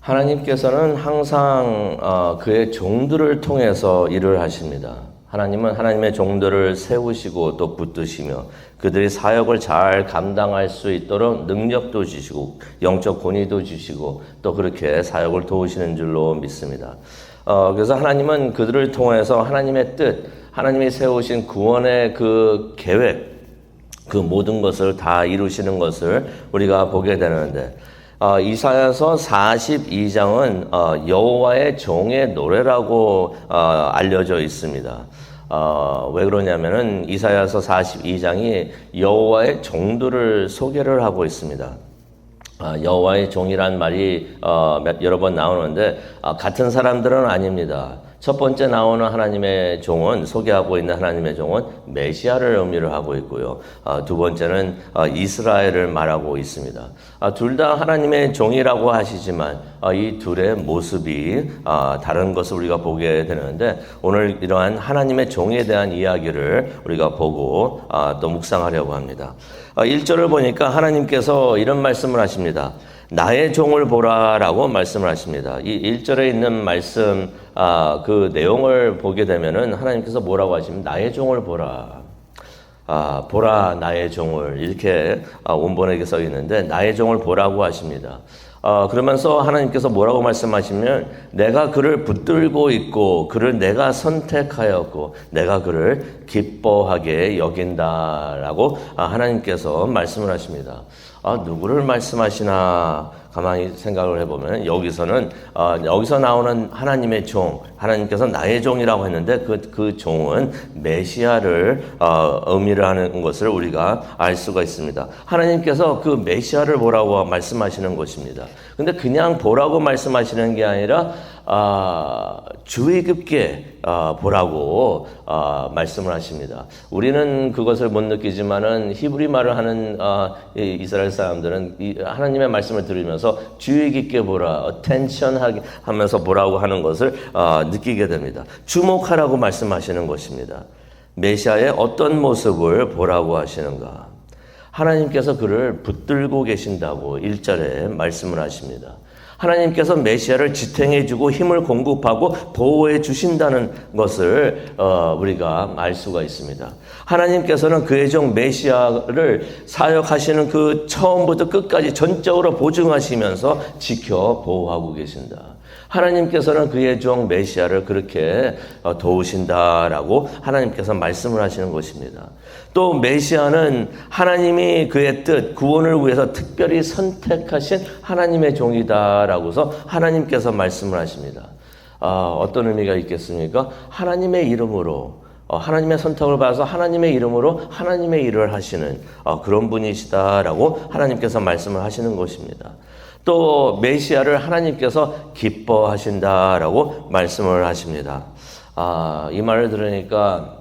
하나님께서는 항상 그의 종들을 통해서 일을 하십니다. 하나님은 하나님의 종들을 세우시고 또 붙드시며 그들이 사역을 잘 감당할 수 있도록 능력도 주시고 영적 권위도 주시고 또 그렇게 사역을 도우시는 줄로 믿습니다. 그래서 하나님은 그들을 통해서 하나님의 뜻, 하나님이 세우신 구원의 그 계획, 그 모든 것을 다 이루시는 것을 우리가 보게 되는데, 이사야서 42장은 여호와의 종의 노래라고 알려져 있습니다. 왜 그러냐면은 이사야서 42장이 여호와의 종들을 소개를 하고 있습니다. 여호와의 종이란 말이 여러 번 나오는데 같은 사람들은 아닙니다. 첫 번째 나오는 하나님의 종은, 소개하고 있는 하나님의 종은 메시아를 의미를 하고 있고요. 두 번째는 이스라엘을 말하고 있습니다. 둘 다 하나님의 종이라고 하시지만 이 둘의 모습이 다른 것을 우리가 보게 되는데, 오늘 이러한 하나님의 종에 대한 이야기를 우리가 보고 또 묵상하려고 합니다. 1절을 보니까 하나님께서 이런 말씀을 하십니다. 나의 종을 보라라고 말씀을 하십니다. 이 1절에 있는 말씀, 그 내용을 보게 되면은 하나님께서 뭐라고 하시면 나의 종을 보라. 보라 나의 종을, 이렇게 원본에 써 있는데 나의 종을 보라고 하십니다. 그러면서 하나님께서 뭐라고 말씀하시면 내가 그를 붙들고 있고 그를 내가 선택하였고 내가 그를 기뻐하게 여긴다라고 하나님께서 말씀을 하십니다. 누구를 말씀하시나 가만히 생각을 해보면 여기서 나오는 하나님의 종, 하나님께서 나의 종이라고 했는데 그 종은 메시아를 의미를 하는 것을 우리가 알 수가 있습니다. 하나님께서 그 메시아를 보라고 말씀하시는 것입니다. 근데 그냥 보라고 말씀하시는 게 아니라 주의 깊게 보라고 말씀을 하십니다. 우리는 그것을 못 느끼지만은 히브리 말을 하는 이스라엘 사람들은 하나님의 말씀을 들으면서 주의 깊게 보라, attention 하면서 보라고 하는 것을 느끼게 됩니다. 주목하라고 말씀하시는 것입니다. 메시아의 어떤 모습을 보라고 하시는가? 하나님께서 그를 붙들고 계신다고 1절에 말씀을 하십니다. 하나님께서 메시아를 지탱해주고 힘을 공급하고 보호해 주신다는 것을 우리가 알 수가 있습니다. 하나님께서는 그의 종 메시아를 사역하시는 그 처음부터 끝까지 전적으로 보증하시면서 지켜 보호하고 계신다. 하나님께서는 그의 종 메시아를 그렇게 도우신다라고 하나님께서 말씀을 하시는 것입니다. 또 메시아는 하나님이 그의 뜻, 구원을 위해서 특별히 선택하신 하나님의 종이다라고서 하나님께서 말씀을 하십니다. 어떤 의미가 있겠습니까? 하나님의 이름으로, 하나님의 선택을 받아서 하나님의 이름으로 하나님의 일을 하시는 그런 분이시다라고 하나님께서 말씀을 하시는 것입니다. 또 메시아를 하나님께서 기뻐하신다라고 말씀을 하십니다. 이 말을 들으니까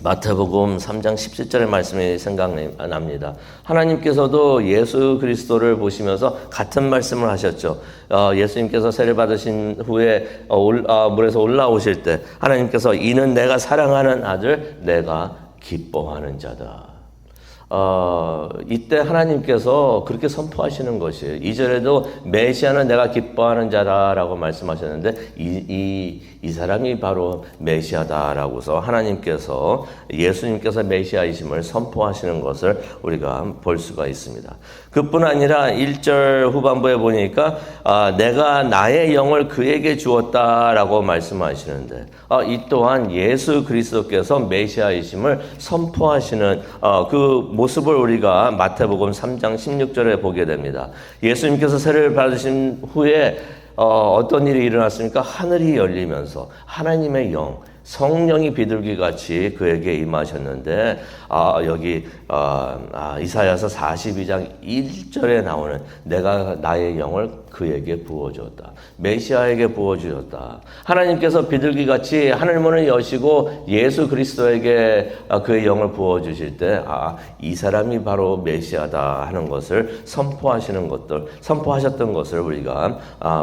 마태복음 3장 17절의 말씀이 생각납니다. 하나님께서도 예수 그리스도를 보시면서 같은 말씀을 하셨죠. 예수님께서 세례 받으신 후에 물에서 올라오실 때 하나님께서 이는 내가 사랑하는 아들, 내가 기뻐하는 자다. 이때 하나님께서 그렇게 선포하시는 것이에요. 2절에도 메시아는 내가 기뻐하는 자다라고 말씀하셨는데 이 사람이 바로 메시아다라고서 하나님께서, 예수님께서 메시아이심을 선포하시는 것을 우리가 볼 수가 있습니다. 그뿐 아니라 1절 후반부에 보니까 내가 나의 영을 그에게 주었다라고 말씀하시는데 이 또한 예수 그리스도께서 메시아이심을 선포하시는 그 모습을 우리가 마태복음 3장 16절에 보게 됩니다. 예수님께서 세례를 받으신 후에 어떤 일이 일어났습니까? 하늘이 열리면서 하나님의 영, 성령이 비둘기같이 그에게 임하셨는데 여기 이사야서 42장 1절에 나오는 내가 나의 영을 그에게 부어주었다. 메시아에게 부어주었다. 하나님께서 비둘기같이 하늘문을 여시고 예수 그리스도에게 그의 영을 부어주실 때 이 사람이 바로 메시아다 하는 것을 선포하셨던 것을 우리가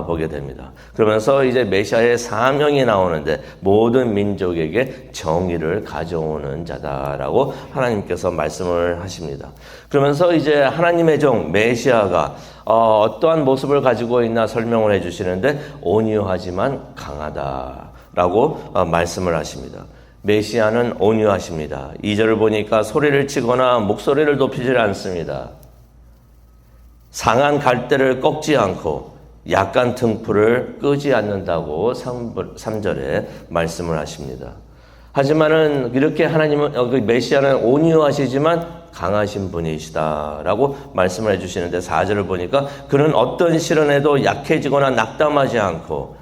보게 됩니다. 그러면서 이제 메시아의 사명이 나오는데 모든 민족에게 정의를 가져오는 자다라고 하나님께서 말씀을 하십니다. 그러면서 이제 하나님의 종 메시아가 어떠한 모습을 가지고 있나 설명을 해주시는데 온유하지만 강하다라고 말씀을 하십니다. 메시아는 온유하십니다. 2절을 보니까 소리를 치거나 목소리를 높이지 않습니다. 상한 갈대를 꺾지 않고 약간 등불을 끄지 않는다고 3절에 말씀을 하십니다. 하지만은 이렇게 하나님은 메시아는 온유하시지만 강하신 분이시다라고 말씀을 해주시는데 4절을 보니까 그는 어떤 시련에도 약해지거나 낙담하지 않고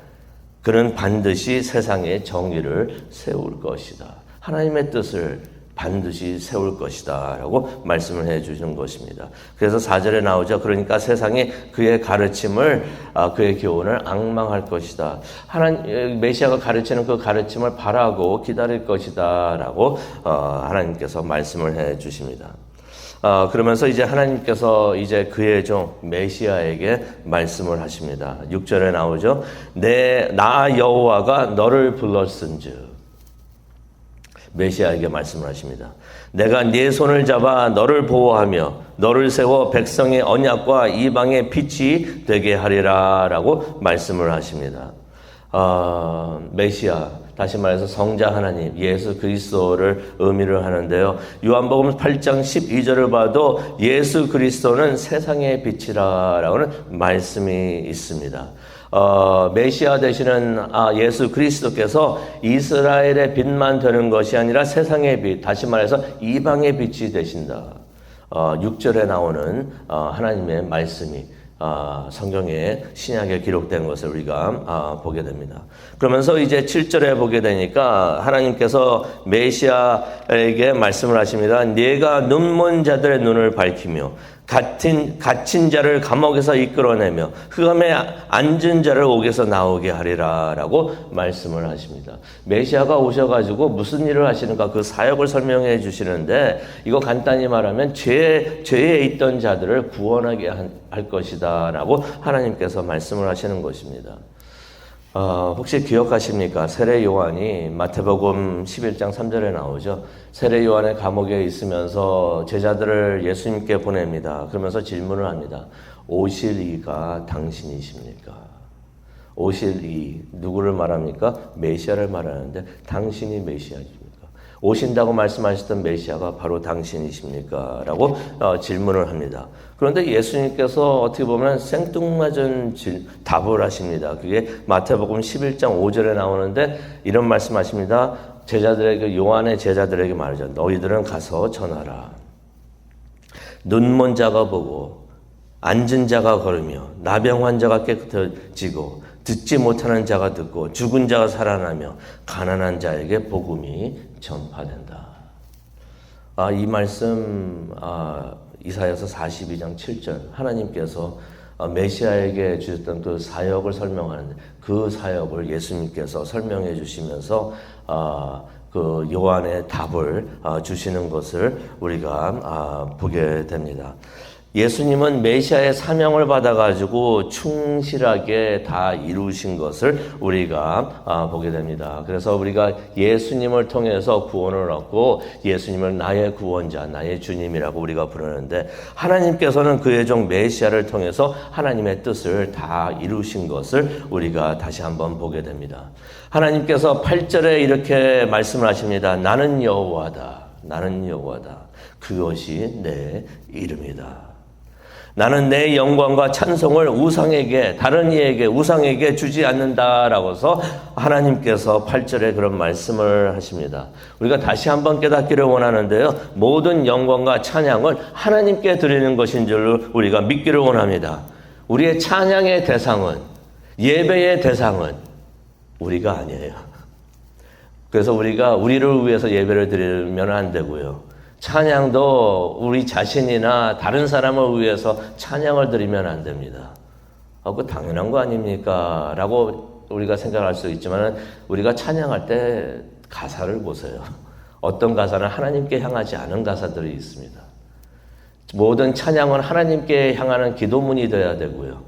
그는 반드시 세상의 정의를 세울 것이다. 하나님의 뜻을 반드시 세울 것이다 라고 말씀을 해 주시는 것입니다. 그래서 4절에 나오죠. 그러니까 세상이 그의 가르침을 그의 교훈을 앙망할 것이다. 메시아가 가르치는 그 가르침을 바라고 기다릴 것이다 라고 하나님께서 말씀을 해 주십니다. 그러면서 이제 하나님께서 이제 그의 종 메시아에게 말씀을 하십니다. 6절에 나오죠. 나 여호와가 너를 불렀은즉 메시아에게 말씀을 하십니다. 내가 네 손을 잡아 너를 보호하며 너를 세워 백성의 언약과 이방의 빛이 되게 하리라 라고 말씀을 하십니다. 메시아, 다시 말해서 성자 하나님, 예수 그리스도를 의미를 하는데요. 요한복음 8장 12절을 봐도 예수 그리스도는 세상의 빛이라라는 말씀이 있습니다. 메시아 되시는 예수 그리스도께서 이스라엘의 빛만 되는 것이 아니라 세상의 빛, 다시 말해서 이방의 빛이 되신다. 6절에 나오는 하나님의 말씀이 성경에 신약에 기록된 것을 우리가 보게 됩니다. 그러면서 이제 7절에 보게 되니까 하나님께서 메시아에게 말씀을 하십니다. 네가 눈먼 자들의 눈을 밝히며 갇힌 자를 감옥에서 이끌어내며 흑암에 앉은 자를 옥에서 나오게 하리라 라고 말씀을 하십니다. 메시아가 오셔가지고 무슨 일을 하시는가 그 사역을 설명해 주시는데 이거 간단히 말하면 죄에 있던 자들을 구원하게 할 것이다 라고 하나님께서 말씀을 하시는 것입니다. 혹시 기억하십니까? 세례 요한이 마태복음 11장 3절에 나오죠. 세례 요한의 감옥에 있으면서 제자들을 예수님께 보냅니다. 그러면서 질문을 합니다. 오실 이가 당신이십니까? 오실 이 누구를 말합니까? 메시아를 말하는데 당신이 메시아입니까? 오신다고 말씀하셨던 메시아가 바로 당신이십니까? 라고 질문을 합니다. 그런데 예수님께서 어떻게 보면 생뚱맞은 답을 하십니다. 그게 마태복음 11장 5절에 나오는데 이런 말씀하십니다. 제자들에게, 요한의 제자들에게 말하죠. 너희들은 가서 전하라. 눈먼 자가 보고 앉은 자가 걸으며 나병 환자가 깨끗해지고 듣지 못하는 자가 듣고 죽은 자가 살아나며 가난한 자에게 복음이 전파된다. 이 말씀 이사야서 42장 7절 하나님께서 메시아에게 주셨던 그 사역을 설명하는데 그 사역을 예수님께서 설명해 주시면서 그 요한의 답을 주시는 것을 우리가 보게 됩니다. 예수님은 메시아의 사명을 받아가지고 충실하게 다 이루신 것을 우리가 보게 됩니다. 그래서 우리가 예수님을 통해서 구원을 얻고 예수님을 나의 구원자, 나의 주님이라고 우리가 부르는데 하나님께서는 그의 종 메시아를 통해서 하나님의 뜻을 다 이루신 것을 우리가 다시 한번 보게 됩니다. 하나님께서 8절에 이렇게 말씀을 하십니다. 나는 여호와다. 나는 여호와다. 그것이 내 이름이다. 나는 내 영광과 찬송을 우상에게, 다른 이에게, 우상에게 주지 않는다라고서 하나님께서 8절에 그런 말씀을 하십니다. 우리가 다시 한번 깨닫기를 원하는데요. 모든 영광과 찬양을 하나님께 드리는 것인 줄로 우리가 믿기를 원합니다. 우리의 찬양의 대상은, 예배의 대상은 우리가 아니에요. 그래서 우리가 우리를 위해서 예배를 드리면 안 되고요. 찬양도 우리 자신이나 다른 사람을 위해서 찬양을 드리면 안 됩니다. 그거 당연한 거 아닙니까? 라고 우리가 생각할 수 있지만 우리가 찬양할 때 가사를 보세요. 어떤 가사는 하나님께 향하지 않은 가사들이 있습니다. 모든 찬양은 하나님께 향하는 기도문이 되어야 되고요.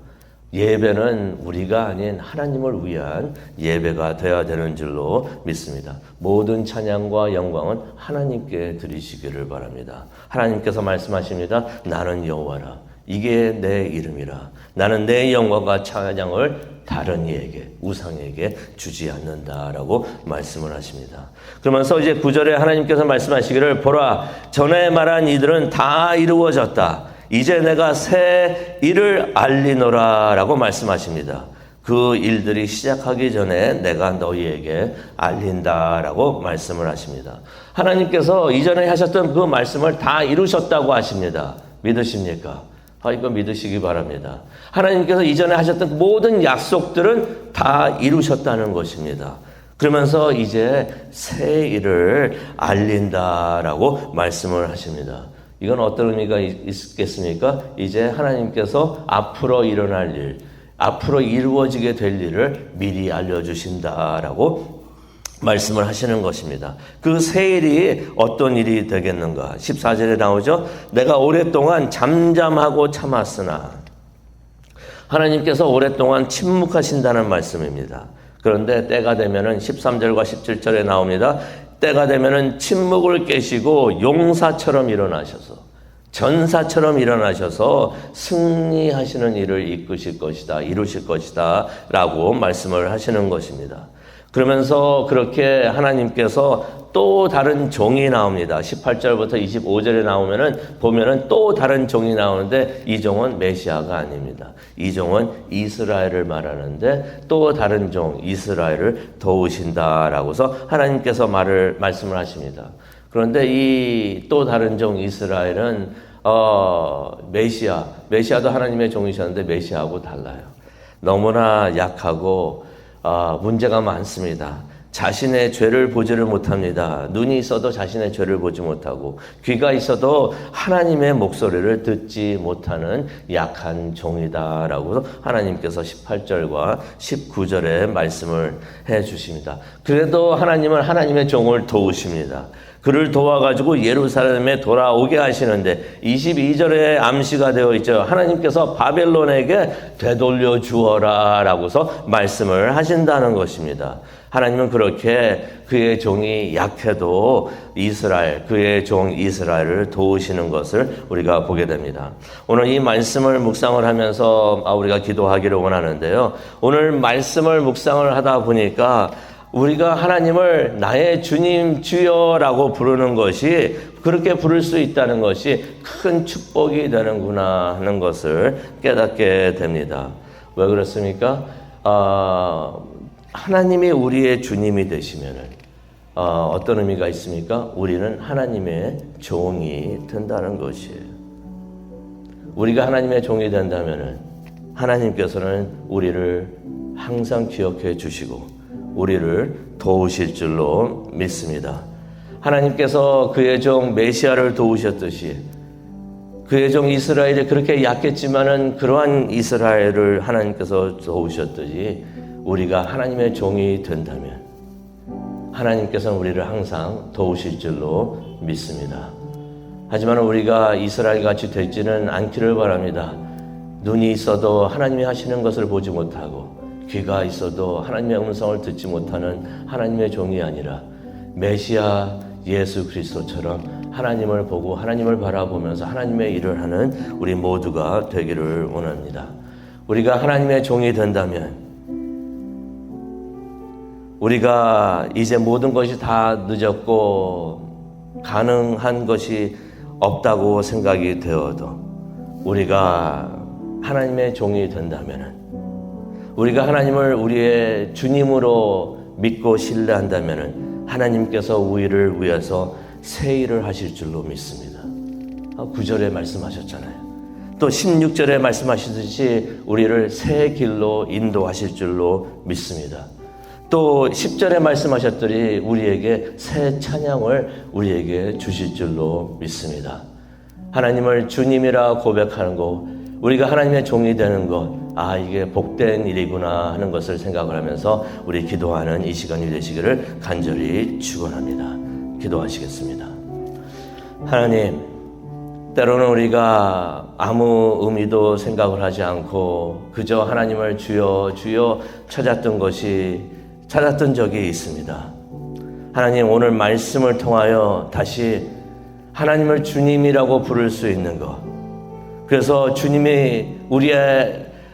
예배는 우리가 아닌 하나님을 위한 예배가 되어야 되는 줄로 믿습니다. 모든 찬양과 영광은 하나님께 드리시기를 바랍니다. 하나님께서 말씀하십니다. 나는 여호와라. 이게 내 이름이라. 나는 내 영광과 찬양을 다른 이에게, 우상에게 주지 않는다라고 말씀을 하십니다. 그러면서 이제 9절에 하나님께서 말씀하시기를 보라, 전에 말한 이들은 다 이루어졌다. 이제 내가 새 일을 알리노라 라고 말씀하십니다. 그 일들이 시작하기 전에 내가 너희에게 알린다라고 말씀을 하십니다. 하나님께서 이전에 하셨던 그 말씀을 다 이루셨다고 하십니다. 믿으십니까? 이거 믿으시기 바랍니다. 하나님께서 이전에 하셨던 모든 약속들은 다 이루셨다는 것입니다. 그러면서 이제 새 일을 알린다라고 말씀을 하십니다. 이건 어떤 의미가 있겠습니까? 이제 하나님께서 앞으로 일어날 일, 앞으로 이루어지게 될 일을 미리 알려주신다라고 말씀을 하시는 것입니다. 그 새 일이 어떤 일이 되겠는가? 14절에 나오죠. 내가 오랫동안 잠잠하고 참았으나, 하나님께서 오랫동안 침묵하신다는 말씀입니다. 그런데 때가 되면은 13절과 17절에 나옵니다. 때가 되면은 침묵을 깨시고 용사처럼 일어나셔서, 전사처럼 일어나셔서 승리하시는 일을 이끄실 것이다, 이루실 것이다 라고 말씀을 하시는 것입니다. 그러면서 그렇게 하나님께서 또 다른 종이 나옵니다. 18절부터 25절에 보면은 또 다른 종이 나오는데 이 종은 메시아가 아닙니다. 이 종은 이스라엘을 말하는데 또 다른 종 이스라엘을 도우신다라고서 하나님께서 말씀을 하십니다. 그런데 이 또 다른 종 이스라엘은 메시아도 하나님의 종이셨는데 메시아하고 달라요. 너무나 약하고 문제가 많습니다. 자신의 죄를 보지를 못합니다. 눈이 있어도 자신의 죄를 보지 못하고, 귀가 있어도 하나님의 목소리를 듣지 못하는 약한 종이다라고 하나님께서 18절과 19절에 말씀을 해 주십니다. 그래도 하나님은 하나님의 종을 도우십니다. 그를 도와가지고 예루살렘에 돌아오게 하시는데 22절에 암시가 되어 있죠. 하나님께서 바벨론에게 되돌려 주어라 라고서 말씀을 하신다는 것입니다. 하나님은 그렇게 그의 종이 약해도 그의 종 이스라엘을 도우시는 것을 우리가 보게 됩니다. 오늘 이 말씀을 묵상을 하면서 우리가 기도하기를 원하는데요. 오늘 말씀을 묵상을 하다 보니까 우리가 하나님을 나의 주님 주여라고 부르는 것이, 그렇게 부를 수 있다는 것이 큰 축복이 되는구나 하는 것을 깨닫게 됩니다. 왜 그렇습니까? 하나님이 우리의 주님이 되시면은 어떤 의미가 있습니까? 우리는 하나님의 종이 된다는 것이에요. 우리가 하나님의 종이 된다면은 하나님께서는 우리를 항상 기억해 주시고 우리를 도우실 줄로 믿습니다. 하나님께서 그의 종 메시아를 도우셨듯이 그의 종 이스라엘이 그렇게 약했지만은 그러한 이스라엘을 하나님께서 도우셨듯이 우리가 하나님의 종이 된다면 하나님께서는 우리를 항상 도우실 줄로 믿습니다. 하지만 우리가 이스라엘 같이 되지는 않기를 바랍니다. 눈이 있어도 하나님이 하시는 것을 보지 못하고, 귀가 있어도 하나님의 음성을 듣지 못하는 하나님의 종이 아니라 메시아 예수 그리스도처럼 하나님을 보고 하나님을 바라보면서 하나님의 일을 하는 우리 모두가 되기를 원합니다. 우리가 하나님의 종이 된다면 우리가 이제 모든 것이 다 늦었고 가능한 것이 없다고 생각이 되어도 우리가 하나님의 종이 된다면, 우리가 하나님을 우리의 주님으로 믿고 신뢰한다면 하나님께서 우리를 위해서 새 일을 하실 줄로 믿습니다. 9절에 말씀하셨잖아요. 또 16절에 말씀하시듯이 우리를 새 길로 인도하실 줄로 믿습니다. 또 10절에 말씀하셨더니 우리에게 새 찬양을 우리에게 주실 줄로 믿습니다. 하나님을 주님이라 고백하는 것, 우리가 하나님의 종이 되는 것, 이게 복된 일이구나 하는 것을 생각을 하면서 우리 기도하는 이 시간이 되시기를 간절히 축원합니다. 기도하시겠습니다. 하나님, 때로는 우리가 아무 의미도 생각을 하지 않고 그저 하나님을 주여 주여 찾았던 적이 있습니다. 하나님, 오늘 말씀을 통하여 다시 하나님을 주님이라고 부를 수 있는 것, 그래서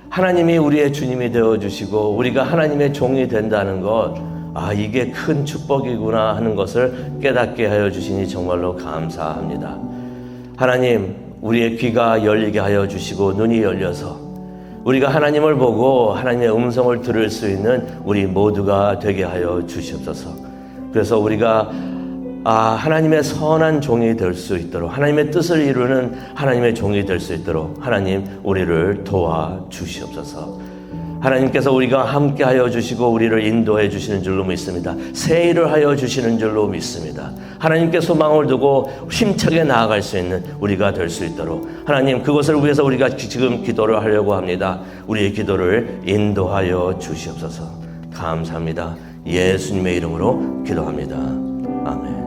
하나님이 우리의 주님이 되어주시고 우리가 하나님의 종이 된다는 것, 이게 큰 축복이구나 하는 것을 깨닫게 하여 주시니 정말로 감사합니다. 하나님, 우리의 귀가 열리게 하여 주시고 눈이 열려서 우리가 하나님을 보고 하나님의 음성을 들을 수 있는 우리 모두가 되게 하여 주시옵소서. 그래서 우리가 하나님의 선한 종이 될 수 있도록, 하나님의 뜻을 이루는 하나님의 종이 될 수 있도록 하나님 우리를 도와주시옵소서. 하나님께서 우리가 함께 하여 주시고 우리를 인도해 주시는 줄로 믿습니다. 새 일을 하여 주시는 줄로 믿습니다. 하나님께 소망을 두고 힘차게 나아갈 수 있는 우리가 될 수 있도록 하나님, 그것을 위해서 우리가 지금 기도를 하려고 합니다. 우리의 기도를 인도하여 주시옵소서. 감사합니다. 예수님의 이름으로 기도합니다. 아멘.